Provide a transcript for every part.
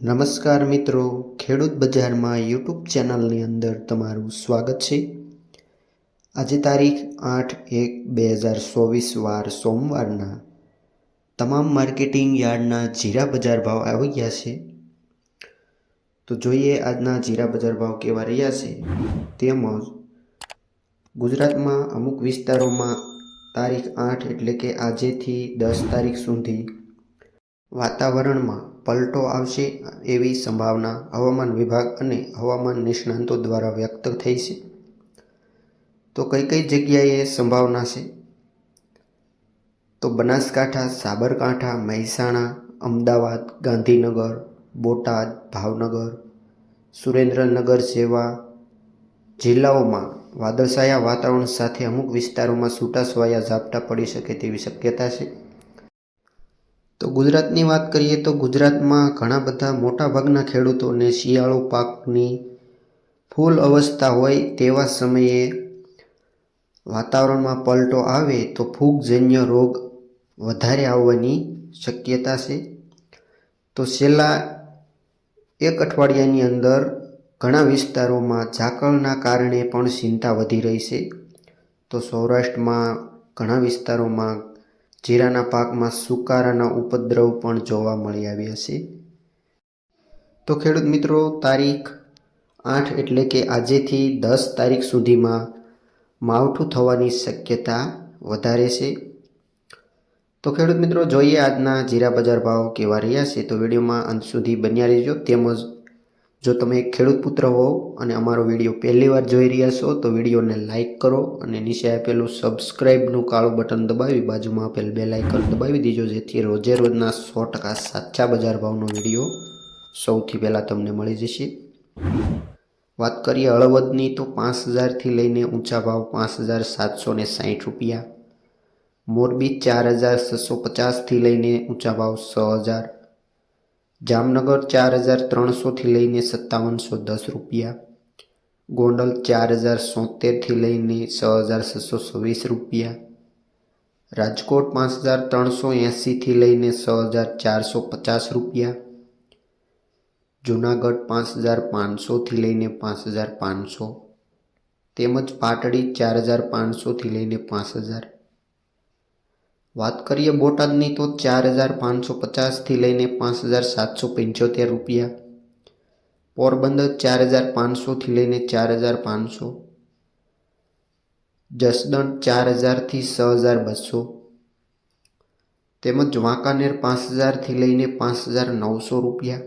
નમસ્કાર મિત્રો, ખેડૂત બજારમાં યુટ્યુબ ચેનલની અંદર તમારું સ્વાગત છે। આજે તારીખ 8/1/2024 વાર સોમવારના તમામ માર્કેટિંગ યાર્ડના જીરા બજાર ભાવ આવી ગયા છે। તો જોઈએ આજના જીરા બજાર ભાવ કેવા રહ્યા છે। તેમજ ગુજરાતમાં અમુક વિસ્તારોમાં તારીખ 8 એટલે કે આજેથી 10 તારીખ સુધી વાતાવરણમાં પલટો આવશે એવી સંભાવના હવામાન વિભાગ અને હવામાન નિષ્ણાંતો દ્વારા વ્યક્ત થઈ છે। તો કઈ કઈ જગ્યાએ સંભાવના છે? તો બનાસકાંઠા, સાબરકાંઠા, મહેસાણા, અમદાવાદ, ગાંધીનગર, બોટાદ, ભાવનગર, સુરેન્દ્રનગર જેવા જિલ્લાઓમાં વાદળછાયા વાતાવરણ સાથે અમુક વિસ્તારોમાં છૂટાછવાયા ઝાપટા પડી શકે તેવી શક્યતા છે। તો ગુજરાતની વાત કરીએ તો ગુજરાતમાં ઘણા બધા મોટાભાગના ખેડૂતોને શિયાળુ પાકની ફૂલ અવસ્થા હોય તેવા સમયે વાતાવરણમાં પલટો આવે તો ફૂગજન્ય રોગ વધારે આવવાની શક્યતા છે। તો છેલ્લા એક અઠવાડિયાની અંદર ઘણા વિસ્તારોમાં ઝાકળના કારણે પણ ચિંતા વધી રહી છે। તો સૌરાષ્ટ્રમાં ઘણા વિસ્તારોમાં જીરાના પાકમાં સુકારાના ઉપદ્રવ પણ જોવા મળી આવ્યા છે। તો ખેડૂત મિત્રો, તારીખ 8 એટલે કે આજેથી 10 તારીખ સુધીમાં માવઠું થવાની શક્યતા વધારે છે। તો ખેડૂત મિત્રો, જોઈએ આજના જીરા બજાર ભાવ કેવા રહ્યા છે। તો વિડીયોમાં અંત સુધી બન્યા રહેજો। તેમજ જો તમે ખેડૂત પુત્ર હો અને અમારો વિડીયો પહેલી વાર જોઈ રહ્યા છો તો વિડીયોને લાઇક કરો અને નીચે આપેલું સબસ્ક્રાઇબનું કાળું બટન દબાવી બાજુમાં આપેલ બેલ આઇકન દબાવી દીજો, જેથી રોજે રોજના 100% સાચા બજાર ભાવનો વિડીયો સૌથી પહેલાં તમને મળી જશે। વાત કરીએ હળવદની તો 5000થી લઈને ઊંચા ભાવ 5760 રૂપિયા, મોરબી 4650થી લઈને ઊંચા ભાવ 6000, જામનગર 4300થી લઈને 5710 રૂપિયા, ગોંડલ 4076થી લઈને 6626 રૂપિયા, રાજકોટ 5380થી લઈને 6450 રૂપિયા, જૂનાગઢ 5500થી લઈને 5500, તેમજ પાટડી 4500થી લઈને 5000। વાત કરીએ બોટાદની તો 4550થી લઈને 5775 રૂપિયા, પોરબંદર 4500થી લઈને 4500, જસદણ 4000થી 6200, તેમજ વાંકાનેર 5000થી લઈને 5900 રૂપિયા,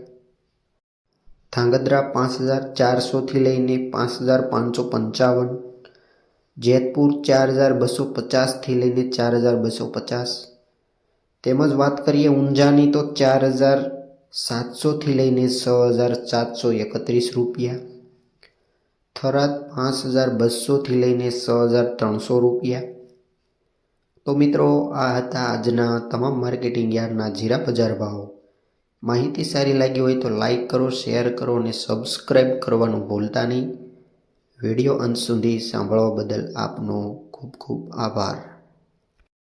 ધાંગધ્રા 5400થી લઈને 5555, જેતપુર 4250થી લઈને 4250, તેમજ વાત કરીએ ઊંઝાની તો 4700થી લઈને 6731 રૂપિયા, થરાદ 5200થી લઈને 6300 રૂપિયા। તો મિત્રો, આ હતા આજના તમામ માર્કેટિંગ યાર્ડના જીરા બજાર ભાવ। માહિતી સારી લાગી હોય તો લાઇક કરો, શેર કરો અને સબસ્ક્રાઈબ કરવાનું ભૂલતા નહીં। વિડીયો અંત સુધી સાંભળવા બદલ આપનો ખૂબ ખૂબ આભાર।